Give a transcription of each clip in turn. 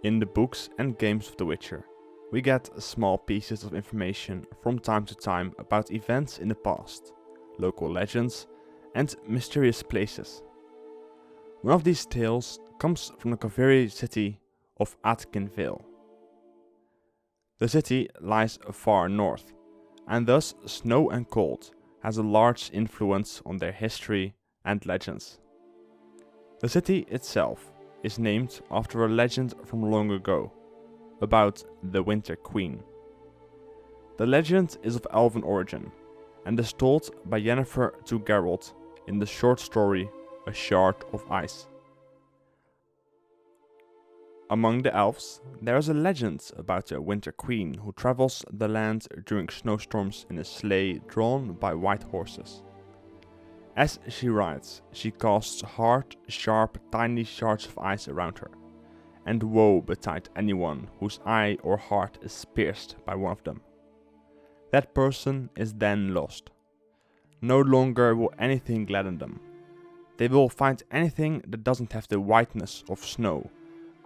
In the books and games of The Witcher, we get small pieces of information from time to time about events in the past, local legends, and mysterious places. One of these tales comes from the Kaveri city of Atkin Vale. The city lies far north, and thus snow and cold has a large influence on their history and legends. The city itself is named after a legend from long ago, about the Winter Queen. The legend is of elven origin, and is told by Yennefer to Geralt in the short story A Shard of Ice. Among the elves, there is a legend about a Winter Queen who travels the land during snowstorms in a sleigh drawn by white horses. As she rides, she casts hard, sharp, tiny shards of ice around her, and woe betide anyone whose eye or heart is pierced by one of them. That person is then lost. No longer will anything gladden them. They will find anything that doesn't have the whiteness of snow,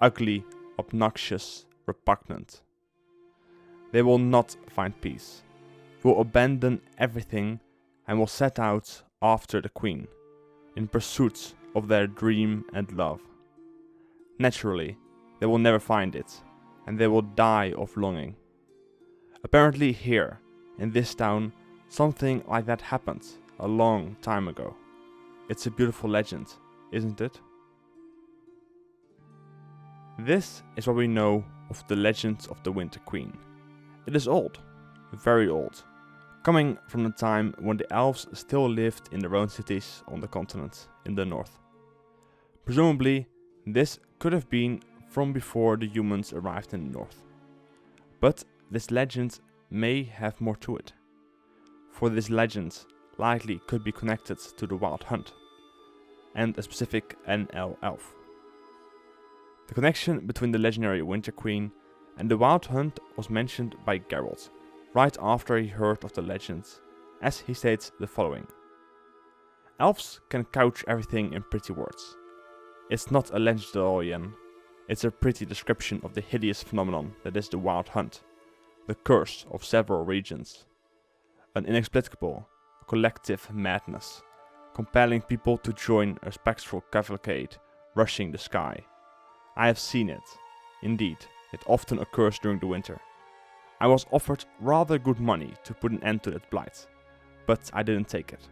ugly, obnoxious, repugnant. They will not find peace, will abandon everything, and will set out after the Queen, in pursuit of their dream and love. Naturally, they will never find it, and they will die of longing. Apparently here, in this town, something like that happened a long time ago. It's a beautiful legend, isn't it? This is what we know of the legend of the Winter Queen. It is old, very old, coming from the time when the elves still lived in their own cities on the continent in the north. Presumably, this could have been from before the humans arrived in the north. But this legend may have more to it, for this legend likely could be connected to the Wild Hunt, and a specific NL elf. The connection between the legendary Winter Queen and the Wild Hunt was mentioned by Geralt, right after he heard of the legend, as he states the following. Elves can couch everything in pretty words. It's not a legendarian, it's a pretty description of the hideous phenomenon that is the Wild Hunt, the curse of several regions. An inexplicable, collective madness, compelling people to join a spectral cavalcade rushing the sky. I have seen it. Indeed, it often occurs during the winter. I was offered rather good money to put an end to that blight, but I didn't take it.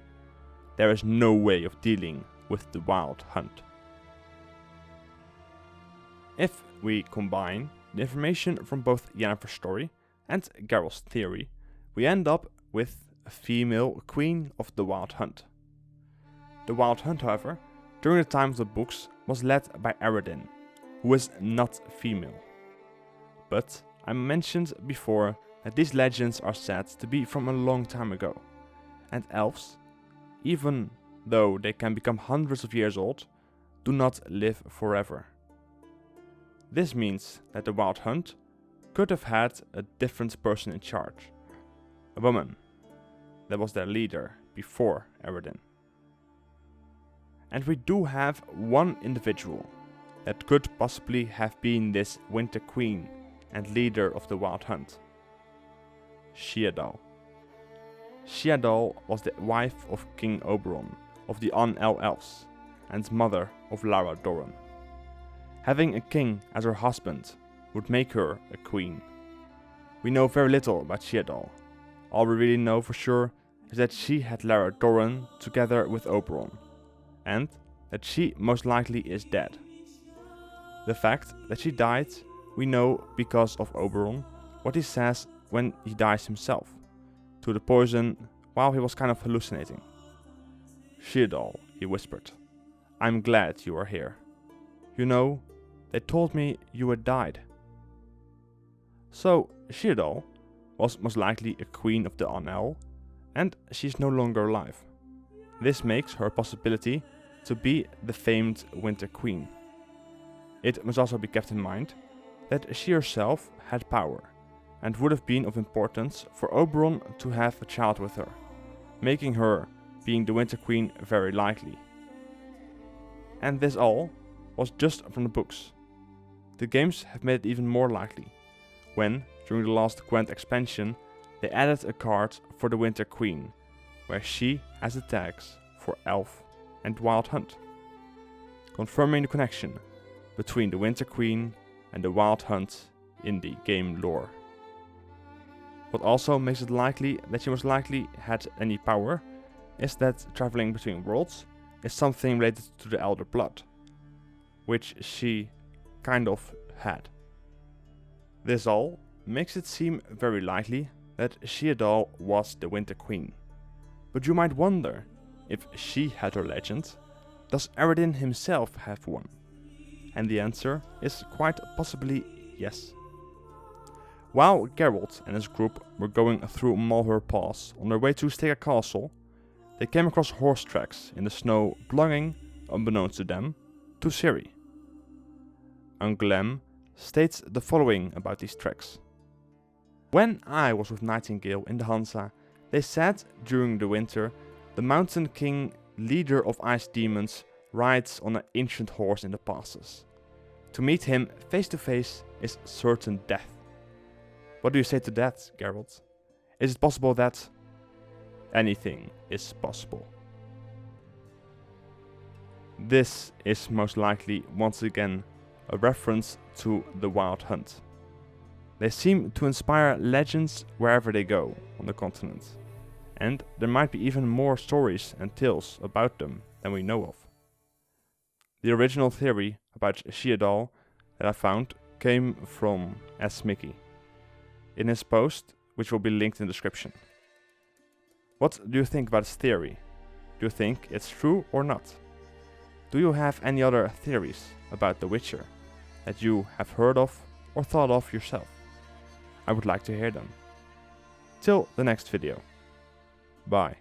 There is no way of dealing with the Wild Hunt. If we combine the information from both Yennefer's story and Geralt's theory, we end up with a female queen of the Wild Hunt. The Wild Hunt, however, during the time of the books was led by Eredin, who is not female. But I mentioned before that these legends are said to be from a long time ago, and elves, even though they can become hundreds of years old, do not live forever. This means that the Wild Hunt could have had a different person in charge, a woman that was their leader before Eredin. And we do have one individual that could possibly have been this Winter Queen and leader of the Wild Hunt. Sheadal. Sheadal was the wife of King Oberon of the An-El Elves and mother of Lara Dorren. Having a king as her husband would make her a queen. We know very little about Sheadal. All we really know for sure is that she had Lara Dorren together with Oberon, and that she most likely is dead. The fact that she died, we know because of Oberon, what he says when he dies himself, to the poison while he was kind of hallucinating. Sheadal, he whispered, I'm glad you are here. You know, they told me you had died. So, Sheadal was most likely a queen of the An-El, and she's no longer alive. This makes her a possibility to be the famed Winter Queen. It must also be kept in mind that she herself had power, and would have been of importance for Oberon to have a child with her, making her being the Winter Queen very likely. And this all was just from the books. the games have made it even more likely, when, during the last Gwent expansion, they added a card for the Winter Queen, where she has the tags for Elf and Wild Hunt, confirming the connection between the Winter Queen and the Wild Hunt in the game lore. What also makes it likely that she most likely had any power is that traveling between worlds is something related to the Elder Blood, which she kind of had. This all makes it seem very likely that Sheodal was the Winter Queen. But you might wonder, if she had her legend, does Eredin himself have one? And the answer is quite possibly yes. While Geralt and his group were going through Malheur Pass on their way to Stega Castle, they came across horse tracks in the snow belonging, unbeknownst to them, to Ciri. Anglem states the following about these tracks. When I was with Nightingale in the Hansa, they said during the winter, the Mountain King, leader of ice demons, rides on an ancient horse in the passes. To meet him face to face is certain death. What do you say to that, Geralt? Is it possible that anything is possible? This is most likely once again a reference to the Wild Hunt. They seem to inspire legends wherever they go on the continent, and there might be even more stories and tales about them than we know of. The original theory about Sheodal that I found came from S. Mickey in his post, which will be linked in the description. What do you think about this theory? Do you think it's true or not? Do you have any other theories about The Witcher that you have heard of or thought of yourself? I would like to hear them. Till the next video. Bye.